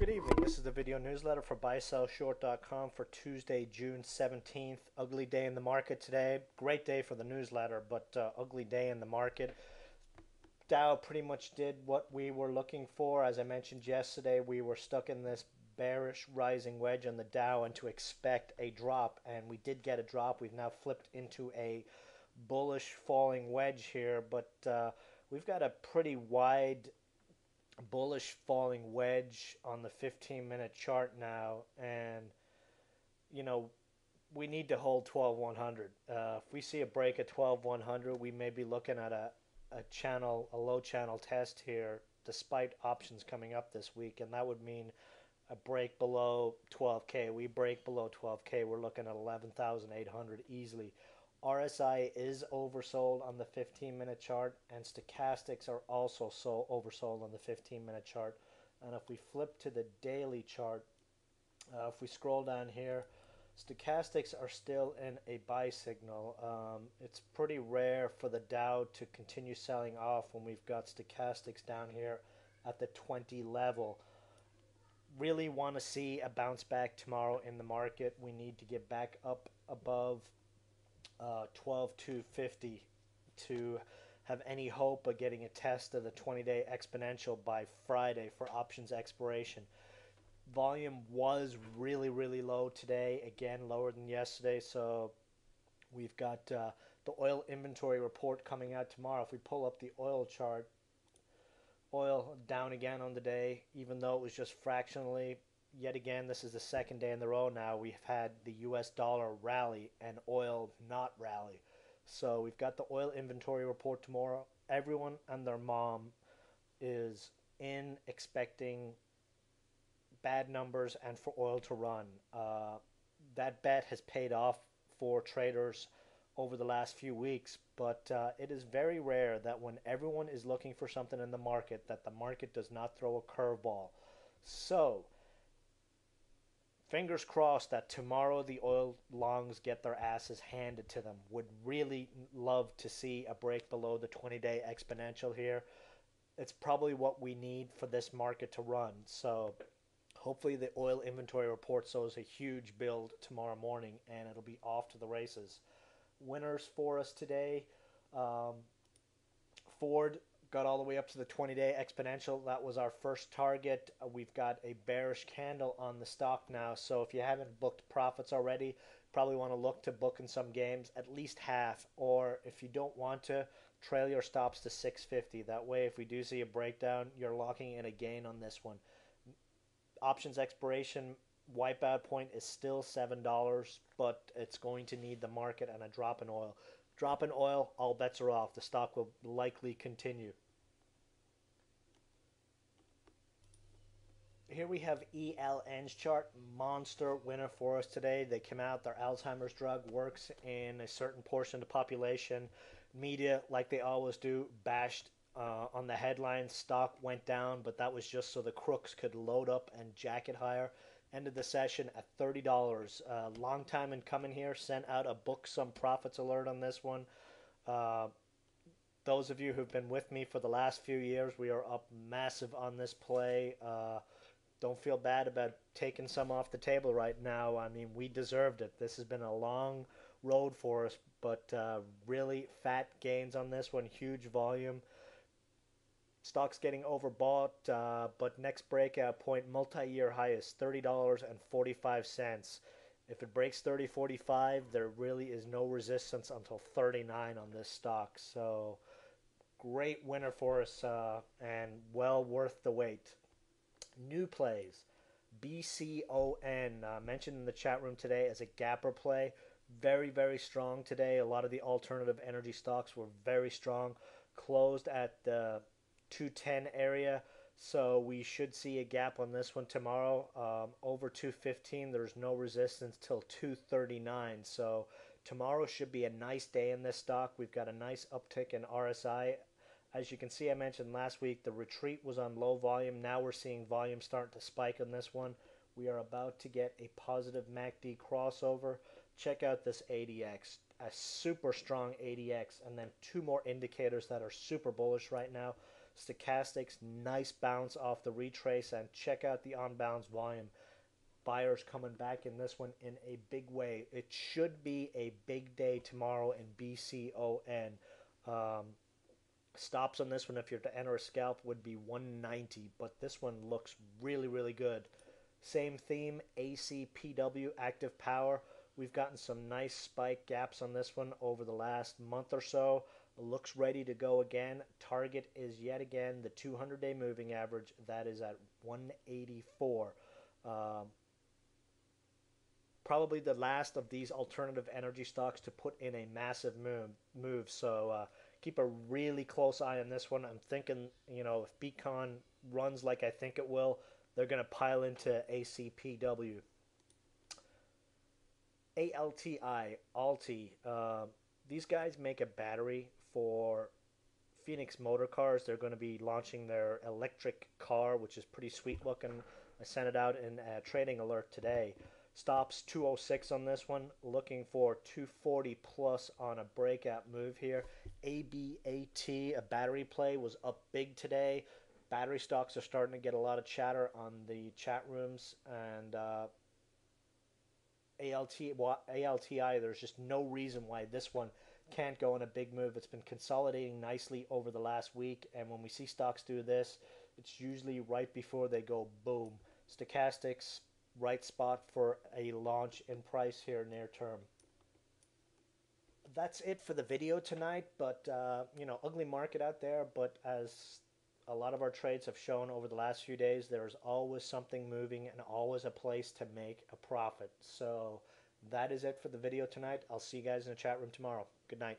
Good evening. This is the video newsletter for buysellshort.com for Tuesday, June 17th. Ugly day in the market today. Great day for the newsletter, but ugly day in the market. Dow pretty much did what we were looking for. As I mentioned yesterday, we were stuck in this bearish rising wedge on the Dow and to expect a drop, and we did get a drop. We've now flipped into a bullish falling wedge here, but we've got a pretty wide bullish falling wedge on the 15-minute chart now, and you know we need to hold 12,100. If we see a break at 12,100, we may be looking at a low channel test here, despite options coming up this week, and that would mean a break below 12K. We break below 12K, we're looking at 11,800 easily. RSI is oversold on the 15-minute chart, and stochastics are also so oversold on the 15-minute chart. And if we flip to the daily chart, if we scroll down here, stochastics are still in a buy signal. It's pretty rare for the Dow to continue selling off when we've got stochastics down here at the 20 level. Really want to see a bounce back tomorrow in the market. We need to get back up above 12,250 to have any hope of getting a test of the 20-day exponential by Friday for options expiration. Volume was really low today, again lower than yesterday, so we've got the oil inventory report coming out tomorrow. If we pull up the oil chart, oil down again on the day, even though it was just fractionally. Yet again, this is the second day in a row now we've had the US dollar rally and oil not rally. So we've got the oil inventory report tomorrow. Everyone and their mom is in expecting bad numbers and for oil to run. That bet has paid off for traders over the last few weeks, but it is very rare that when everyone is looking for something in the market, that the market does not throw a curveball. So fingers crossed that tomorrow the oil longs get their asses handed to them. Would really love to see a break below the 20-day exponential here. It's probably what we need for this market to run. So hopefully the oil inventory report shows a huge build tomorrow morning and it'll be off to the races. Winners for us today. Ford got all the way up to the 20-day exponential. That was our first target. We've got a bearish candle on the stock now, so if you haven't booked profits already, probably want to look to book in some games at least half, or if you don't want to, trail your stops to 650. That way, if we do see a breakdown, you're locking in a gain on this one. Options expiration wipeout point is still $7, but it's going to need the market and a drop in oil. Drop in oil, all bets are off. The stock will likely continue. Here we have ELN's chart. Monster winner for us today. They came out, their Alzheimer's drug works in a certain portion of the population. Media, like they always do, bashed on the headlines. Stock went down, but that was just so the crooks could load up and jack it higher. Ended the session at $30. Long time in coming here. Sent out a book some profits alert on this one. Those of you who've been with me for the last few years, we are up massive on this play. Don't feel bad about taking some off the table right now. I mean, we deserved it. This has been a long road for us, but really fat gains on this one. Huge volume. Stock's getting overbought, but next breakout point, multi-year high is $30.45. If it breaks 30.45, there really is no resistance until 39 on this stock. So great winner for us and well worth the wait. New plays. BCON, mentioned in the chat room today as a gapper play. Very strong today. A lot of the alternative energy stocks were very strong. Closed at the 210 area, so we should see a gap on this one tomorrow. Over 215, there's no resistance till 239, so tomorrow should be a nice day in this stock. We've got a nice uptick in RSI. As you can see, I mentioned last week the retreat was on low volume. Now we're seeing volume start to spike on this one. We are about to get a positive MACD crossover. Check out this ADX, a super strong ADX, and then two more indicators that are super bullish right now. Stochastics, nice bounce off the retrace, and check out the on-bounds volume. Buyers coming back in this one in a big way. It should be a big day tomorrow in BCON. Stops on this one, if you're to enter a scalp, would be 190, but this one looks really, really good. Same theme, ACPW, active power. We've gotten some nice spike gaps on this one over the last month or so. Looks ready to go again. Target is yet again the 200-day moving average. That is at 184. Probably the last of these alternative energy stocks to put in a massive move. So keep a really close eye on this one. I'm thinking, if Beacon runs like I think it will, they're going to pile into ACPW. ALTI. These guys make a battery for Phoenix Motor Cars. They're going to be launching their electric car, which is pretty sweet looking. I sent it out in a trading alert today. Stops 206 on this one. Looking for 240 plus on a breakout move here. ABAT, a battery play, was up big today. Battery stocks are starting to get a lot of chatter on the chat rooms, and ALTI, there's just no reason why this one can't go in a big move. It's been consolidating nicely over the last week, and when we see stocks do this, it's usually right before they go boom. Stochastics, right spot for a launch in price here near term. That's it for the video tonight, but ugly market out there, but as a lot of our trades have shown over the last few days, there's always something moving and always a place to make a profit. So that is it for the video tonight. I'll see you guys in the chat room tomorrow. Good night.